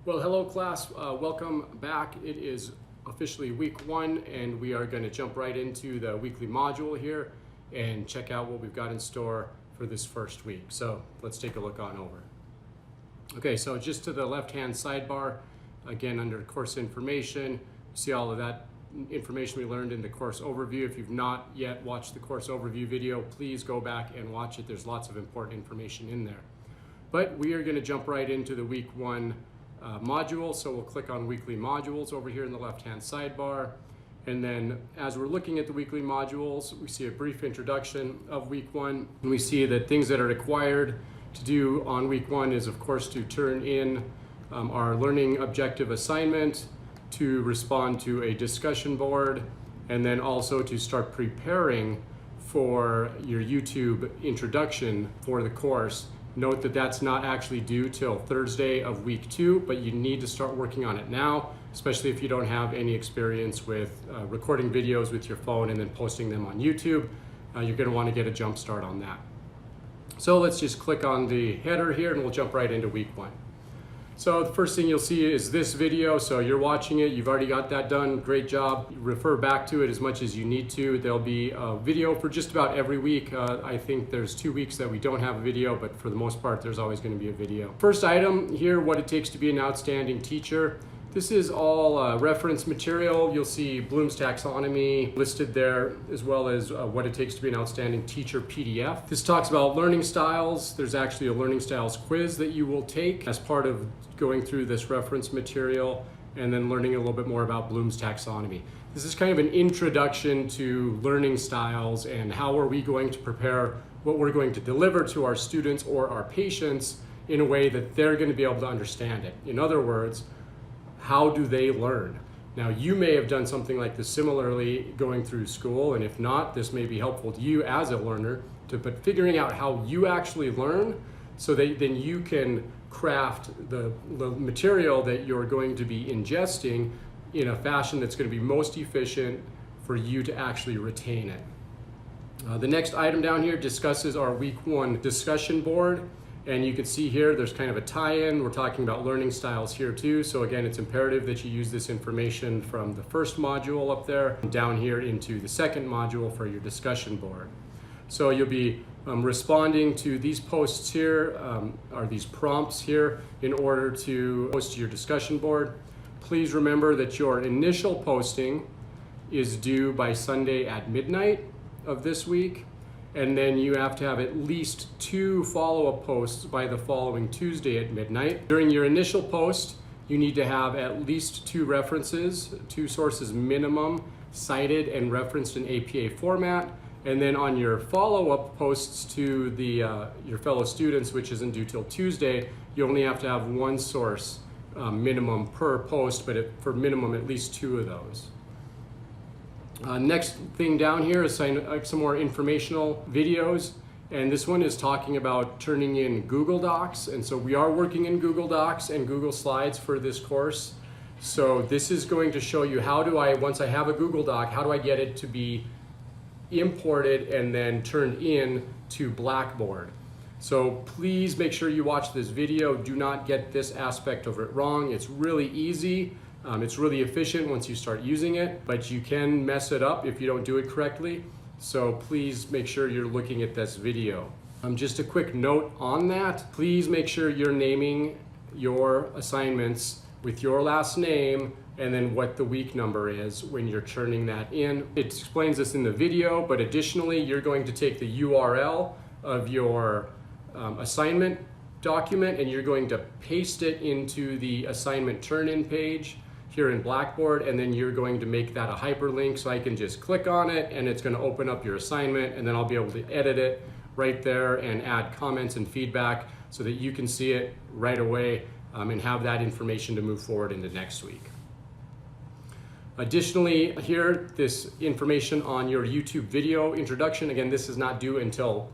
Well, hello class, welcome back. It is officially week 1 and we are going to jump right into the weekly module here and check out what we've got in store for this first week. So let's take a look on over. Okay, so just to the left-hand sidebar, again under course information, you see all of that information we learned in the course overview. If you've not yet watched the course overview video, please go back and watch it. There's lots of important information in there. But we are going to jump right into the week 1 module, so we'll click on weekly modules over here in the left-hand sidebar, and then as we're looking at the weekly modules, we see a brief introduction of week 1, and we see that things that are required to do on week 1 is of course to turn in our learning objective assignment, to respond to a discussion board, and then also to start preparing for your YouTube introduction for the course. Note that that's not actually due till Thursday of week 2, but you need to start working on it now, especially if you don't have any experience with recording videos with your phone and then posting them on YouTube. You're going to want to get a jump start on that. So let's just click on the header here and we'll jump right into week 1. So the first thing you'll see is this video. So you're watching it, you've already got that done, great job. Refer back to it as much as you need to. There'll be a video for just about every week. I think there's 2 weeks that we don't have a video, but for the most part, there's always going to be a video. First item here, what it takes to be an outstanding teacher. This is all reference material. You'll see Bloom's taxonomy listed there, as well as what it takes to be an outstanding teacher PDF. This talks about learning styles. There's actually a learning styles quiz that you will take as part of going through this reference material and then learning a little bit more about Bloom's taxonomy. This is kind of an introduction to learning styles and how are we going to prepare what we're going to deliver to our students or our patients in a way that they're going to be able to understand it. In other words, how do they learn? Now, you may have done something like this similarly going through school, and if not, this may be helpful to you as a learner, but figuring out how you actually learn so that then you can craft the material that you're going to be ingesting in a fashion that's going to be most efficient for you to actually retain it. The next item down here discusses our week 1 discussion board. And you can see here, there's kind of a tie-in. We're talking about learning styles here too. So again, it's imperative that you use this information from the first module up there down here into the second module for your discussion board. So you'll be responding to these posts here, or these prompts here in order to post to your discussion board. Please remember that your initial posting is due by Sunday at midnight of this week. And then you have to have at least 2 follow-up posts by the following Tuesday at midnight. During your initial post, you need to have at least 2 references, 2 sources minimum, cited and referenced in APA format. And then on your follow-up posts to your fellow students, which isn't due till Tuesday, you only have to have 1 source minimum per post, but for minimum at least 2 of those. Next thing down here is some more informational videos, and this one is talking about turning in Google Docs, and so we are working in Google Docs and Google Slides for this course. So this is going to show you how do I, once I have a Google Doc, how do I get it to be imported and then turned in to Blackboard. So please make sure you watch this video. Do not get this aspect of it wrong. It's really easy. It's really efficient once you start using it, but you can mess it up if you don't do it correctly. So please make sure you're looking at this video. Just a quick note on that. Please make sure you're naming your assignments with your last name and then what the week number is when you're turning that in. It explains this in the video, but additionally, you're going to take the URL of your assignment document and you're going to paste it into the assignment turn-in page here in Blackboard, and then you're going to make that a hyperlink so I can just click on it and it's going to open up your assignment, and then I'll be able to edit it right there and add comments and feedback so that you can see it right away and have that information to move forward into next week. Additionally, here, this information on your YouTube video introduction. Again, this is not due until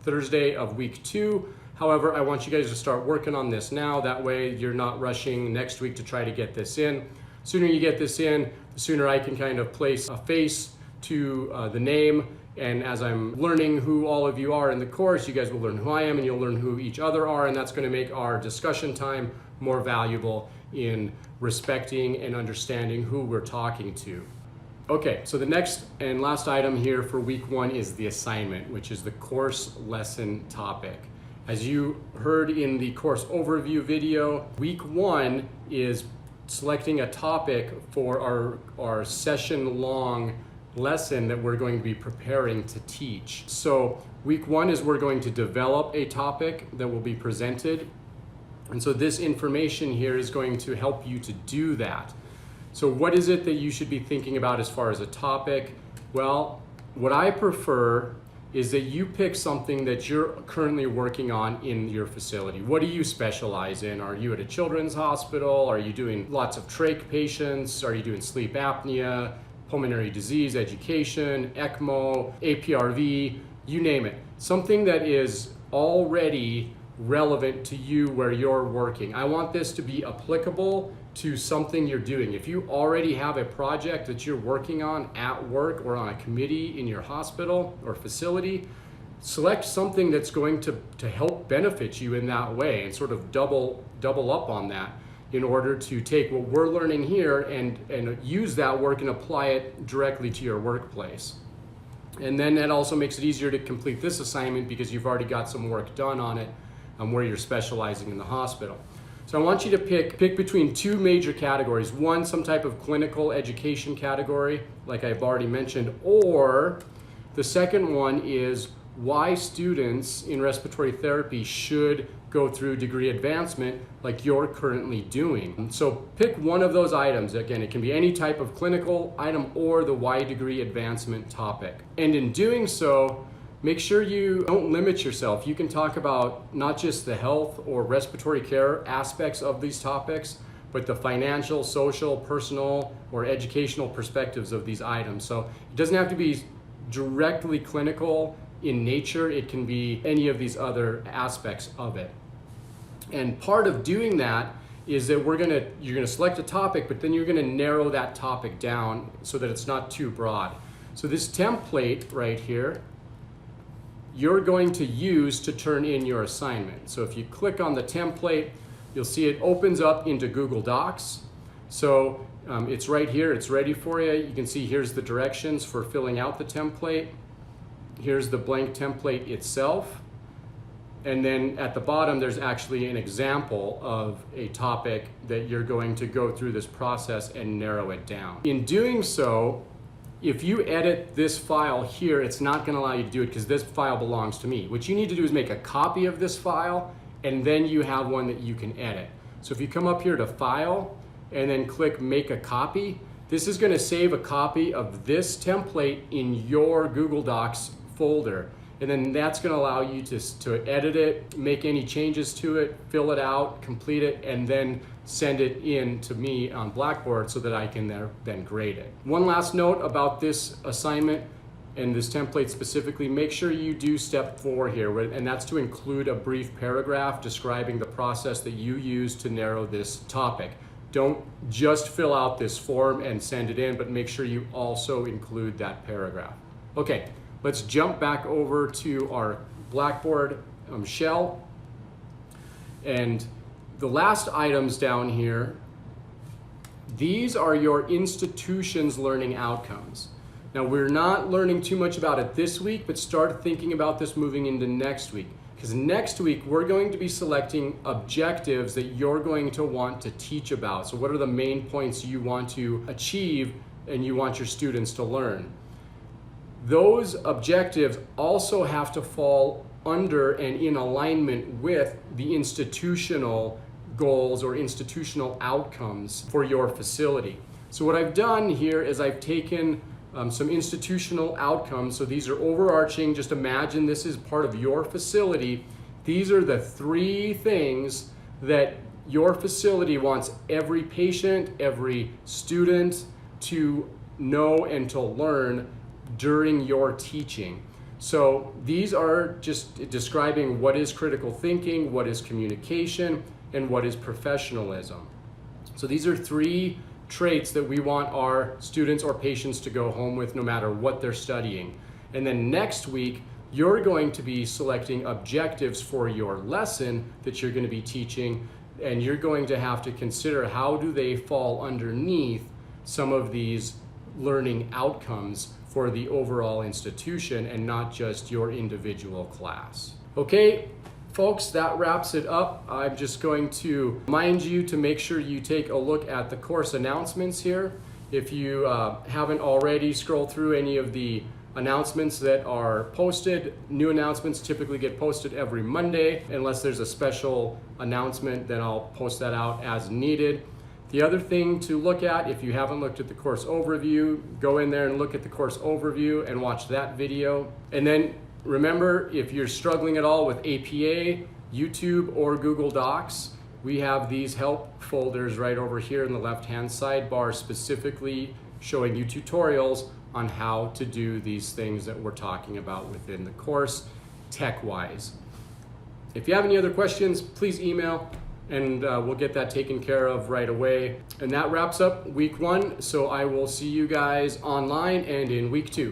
Thursday of week 2. However, I want you guys to start working on this now. That way you're not rushing next week to try to get this in. The sooner you get this in, the sooner I can kind of place a face to the name And as I'm learning who all of you are in the course, you guys will learn who I am and you'll learn who each other are, and that's going to make our discussion time more valuable in respecting and understanding who we're talking to. Okay, so the next and last item here for week 1 is the assignment, which is the course lesson topic. As you heard in the course overview video, week 1 is selecting a topic for our session-long lesson that we're going to be preparing to teach. So week 1 is we're going to develop a topic that will be presented. And so this information here is going to help you to do that. So what is it that you should be thinking about as far as a topic? Well, what I prefer is that you pick something that you're currently working on in your facility. What do you specialize in? Are you at a children's hospital? Are you doing lots of trach patients? Are you doing sleep apnea, pulmonary disease education, ECMO, APRV, you name it. Something that is already relevant to you where you're working. I want this to be applicable to something you're doing. If you already have a project that you're working on at work or on a committee in your hospital or facility, select something that's going to help benefit you in that way and sort of double up on that in order to take what we're learning here and use that work and apply it directly to your workplace. And then that also makes it easier to complete this assignment because you've already got some work done on it where you're specializing in the hospital. So I want you to pick between 2 major categories. One, some type of clinical education category, like I've already mentioned, or the second one is why students in respiratory therapy should go through degree advancement like you're currently doing. So pick one of those items. Again, it can be any type of clinical item or the why degree advancement topic. And in doing so, make sure you don't limit yourself. You can talk about not just the health or respiratory care aspects of these topics, but the financial, social, personal, or educational perspectives of these items. So it doesn't have to be directly clinical in nature. It can be any of these other aspects of it. And part of doing that is that you're gonna select a topic, but then you're gonna narrow that topic down so that it's not too broad. So this template right here, you're going to use to turn in your assignment. So if you click on the template, you'll see it opens up into Google Docs. So it's right here, it's ready for you. You can see here's the directions for filling out the template. Here's the blank template itself. And then at the bottom, there's actually an example of a topic that you're going to go through this process and narrow it down. In doing so, if you edit this file here, it's not going to allow you to do it because this file belongs to me. What you need to do is make a copy of this file, and then you have one that you can edit. So if you come up here to File and then click Make a Copy, this is going to save a copy of this template in your Google Docs folder. And then that's going to allow you to edit it, make any changes to it, fill it out, complete it, and then send it in to me on Blackboard so that I can then grade it. One last note about this assignment and this template specifically, make sure you do step 4 here, and that's to include a brief paragraph describing the process that you use to narrow this topic. Don't just fill out this form and send it in, but make sure you also include that paragraph. Okay. Let's jump back over to our Blackboard shell. And the last items down here, these are your institution's learning outcomes. Now, we're not learning too much about it this week, but start thinking about this moving into next week. Because next week, we're going to be selecting objectives that you're going to want to teach about. So what are the main points you want to achieve and you want your students to learn? Those objectives also have to fall under and in alignment with the institutional goals or institutional outcomes for your facility. So what I've done here is I've taken some institutional outcomes. So these are overarching. Just imagine this is part of your facility. These are the 3 things that your facility wants every patient, every student to know and to learn during your teaching. So these are just describing what is critical thinking, what is communication, and what is professionalism. So these are 3 traits that we want our students or patients to go home with no matter what they're studying. And then next week, you're going to be selecting objectives for your lesson that you're going to be teaching, and you're going to have to consider how do they fall underneath some of these learning outcomes for the overall institution and not just your individual class. Okay, folks, that wraps it up. I'm just going to remind you to make sure you take a look at the course announcements here. If you haven't already, scroll through any of the announcements that are posted. New announcements typically get posted every Monday. Unless there's a special announcement, then I'll post that out as needed. The other thing to look at, if you haven't looked at the course overview, go in there and look at the course overview and watch that video. And then remember, if you're struggling at all with APA, YouTube, or Google Docs, we have these help folders right over here in the left-hand sidebar specifically showing you tutorials on how to do these things that we're talking about within the course, tech-wise. If you have any other questions, please email, and we'll get that taken care of right away. And that wraps up week 1, so I will see you guys online and in week 2.